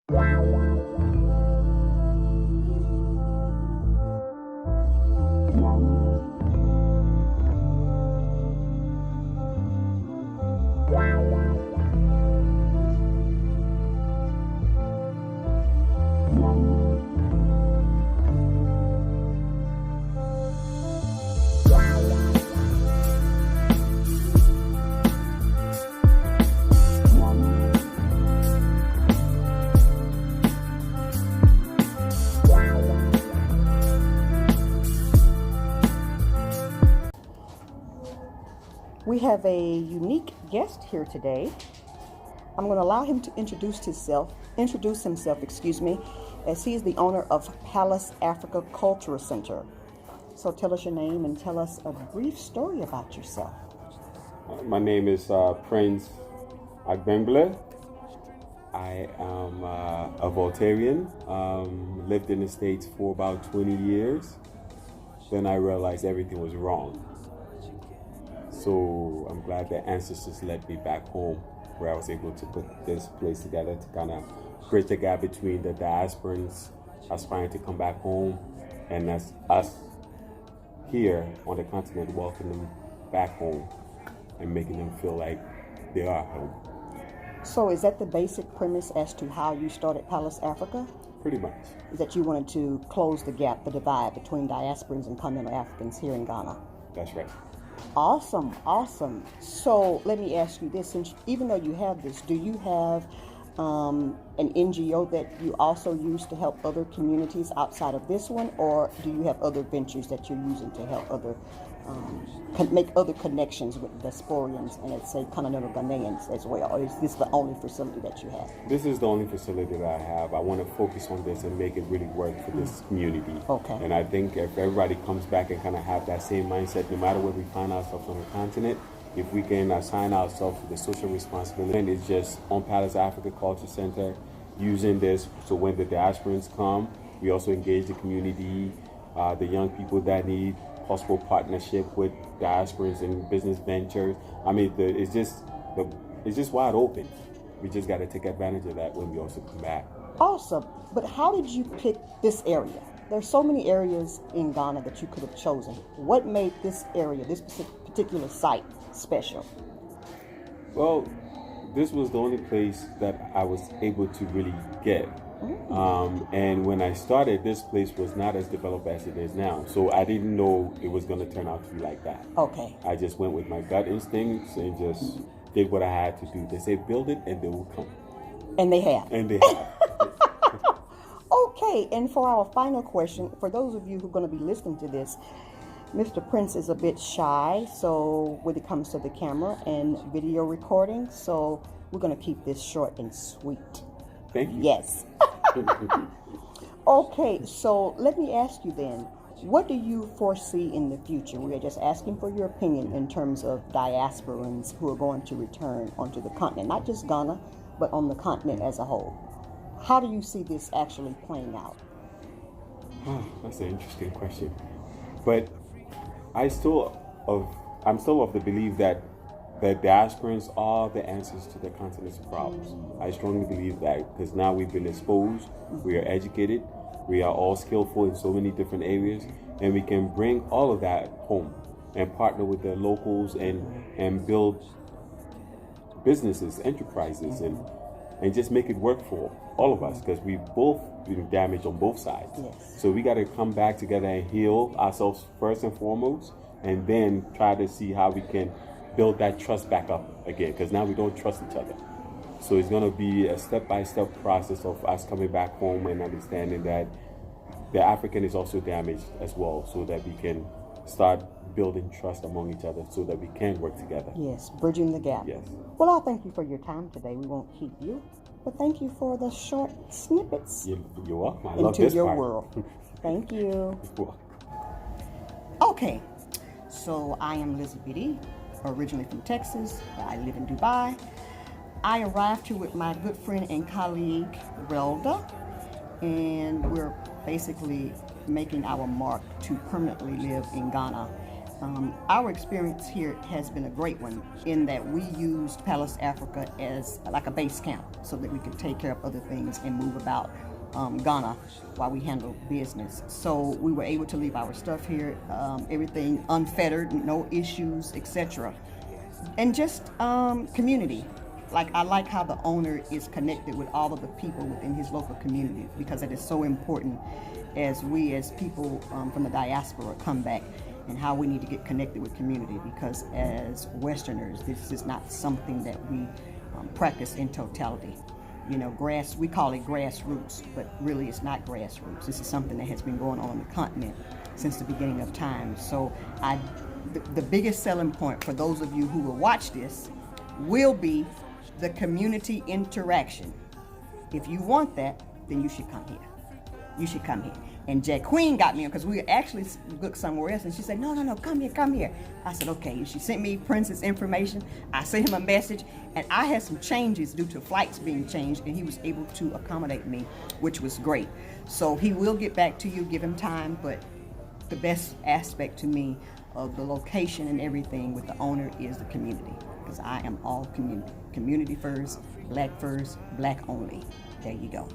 We have a unique guest here today. I'm going to allow him to introduce himself, as he is the owner of Palace Afrika Cultural Center. So tell us your name and tell us a brief story about yourself. My name is Prince Agbemble. I am a Voltarian, lived in the States for about 20 years. Then I realized everything was wrong. So I'm glad that ancestors led me back home, where I was able to put this place together to kind of bridge the gap between the diasporans aspiring to come back home and us here on the continent, welcoming them back home and making them feel like they are home. So is that the basic premise as to how you started Palace Afrika? Pretty much. Is that you wanted to close the gap, the divide between diasporans and continental Africans here in Ghana? That's right. Awesome. So let me ask you this, since even though you have this, do you have an NGO that you also use to help other communities outside of this one, or do you have other ventures that you're using to help other, make other connections with diasporians and let's say continental Ghanaians as well, or is this the only facility that you have? This is the only facility that I have. I want to focus on this and make it really work for this community. Okay. And I think if everybody comes back and kind of have that same mindset, no matter where we find ourselves on the continent, if we can assign ourselves to the social responsibility, and it's just on Palace Afrika Culture Center, using this so when the diasporans come, we also engage the community, the young people that need possible partnership with diasporans and business ventures. I mean, it's just wide open. We just got to take advantage of that when we also come back. Awesome. But how did you pick this area? There's so many areas in Ghana that you could have chosen. What made this area, this particular site, special? Well, this was the only place that I was able to really get. And when I started, this place was not as developed as it is now. So I didn't know it was going to turn out to be like that. Okay. I just went with my gut instincts and just did what I had to do. They say build it and they will come. And they have. And they have. Okay, and for our final question, for those of you who are going to be listening to this, Mr. Prince is a bit shy, so when it comes to the camera and video recording, so we're going to keep this short and sweet. Thank you. Yes. Okay, so let me ask you then, what do you foresee in the future? We are just asking for your opinion in terms of diasporans who are going to return onto the continent, not just Ghana, but on the continent as a whole. How do you see this actually playing out? That's an interesting question. But I'm still of the belief that the diasporans are the answers to the continent's problems. I strongly believe that because now we've been exposed, we are educated, we are all skillful in so many different areas, and we can bring all of that home and partner with the locals and build businesses, enterprises, and just make it work for all of us because we've both been damaged on both sides. Yes. So we got to come back together and heal ourselves first and foremost, and then try to see how we can build that trust back up again, because now we don't trust each other. So it's going to be a step-by-step process of us coming back home and understanding that the African is also damaged as well, so that we can start building trust among each other so that we can work together. Yes, bridging the gap. Yes. Well, I'll thank you for your time today. We won't keep you, but thank you for the short snippets You're welcome. I love into this your part. world. Thank you. You're welcome. Okay, so I am Lizzabitty, originally from Texas, but I live in Dubai. I arrived here with my good friend and colleague, Relda, and we're basically making our mark to permanently live in Ghana. Our experience here has been a great one in that we used Palace Afrika as like a base camp so that we could take care of other things and move about Ghana while we handled business. So we were able to leave our stuff here, everything unfettered, no issues, etc. And just community. Like, I like how the owner is connected with all of the people within his local community, because it is so important as we as people from the diaspora come back, and how we need to get connected with community, because as Westerners, this is not something that we practice in totality. You know, we call it grassroots, but really it's not grassroots. This is something that has been going on the continent since the beginning of time. So the biggest selling point for those of you who will watch this will be the community interaction. If you want that, then you should come here. You should come here. And Jack Queen got me, because we actually looked somewhere else, and she said, no, come here. I said, okay. And she sent me Prince's information. I sent him a message, and I had some changes due to flights being changed, and he was able to accommodate me, which was great. So he will get back to you, give him time, but the best aspect to me of the location and everything with the owner is the community, because I am all community. Community first, black only. There you go.